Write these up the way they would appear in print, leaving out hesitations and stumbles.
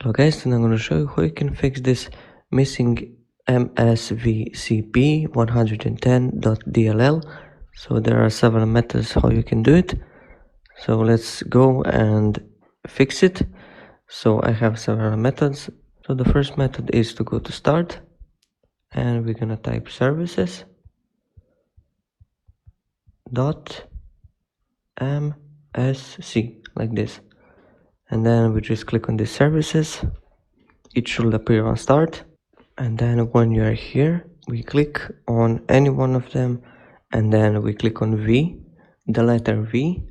Hello guys, today I'm going to show you how you can fix this missing msvcp110.dll. So there are several methods how you can do it. So let's go and fix it. So I have several methods. So the first method is to go to start and we're going to type services dot msc like this. And then we just click on these services. It should appear on start, and then when you are here we click on any one of them, and then we click on V, the letter V,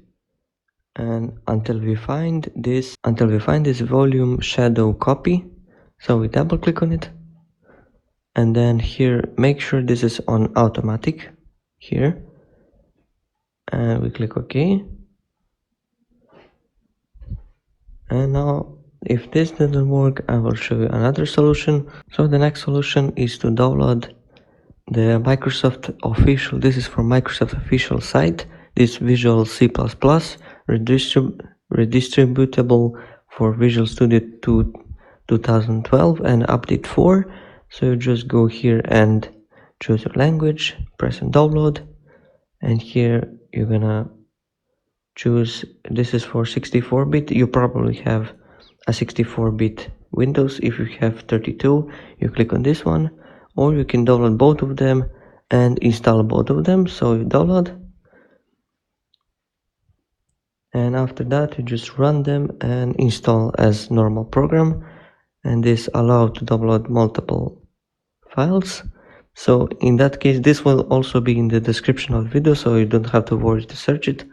and until we find this volume shadow copy. So we double click on it, and then here make sure this is on automatic here, and we click OK. And now if this doesn't work, I will show you another solution. So the next solution is to download the Microsoft official, this is for Microsoft official site, this Visual C++ redistributable for Visual Studio 2012 and update 4. So you just go here and choose your language, press and download, and here you're gonna choose, this is for 64-bit. You probably have a 64-bit Windows. If you have 32, you click on this one, or you can download both of them and install both of them. So you download, and after that you just run them and install as normal program, and this allows to download multiple files. So in that case this will also be in the description of the video, so you don't have to worry to search it.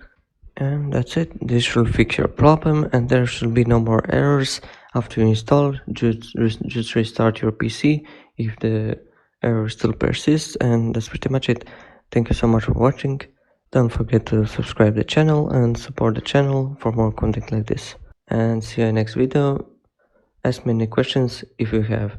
And that's it. This should fix your problem, and there should be no more errors after you install. Just restart your PC if the error still persists, and that's pretty much it. Thank you so much for watching. Don't forget to subscribe the channel and support the channel for more content like this. And see you in the next video. Ask me any questions if you have.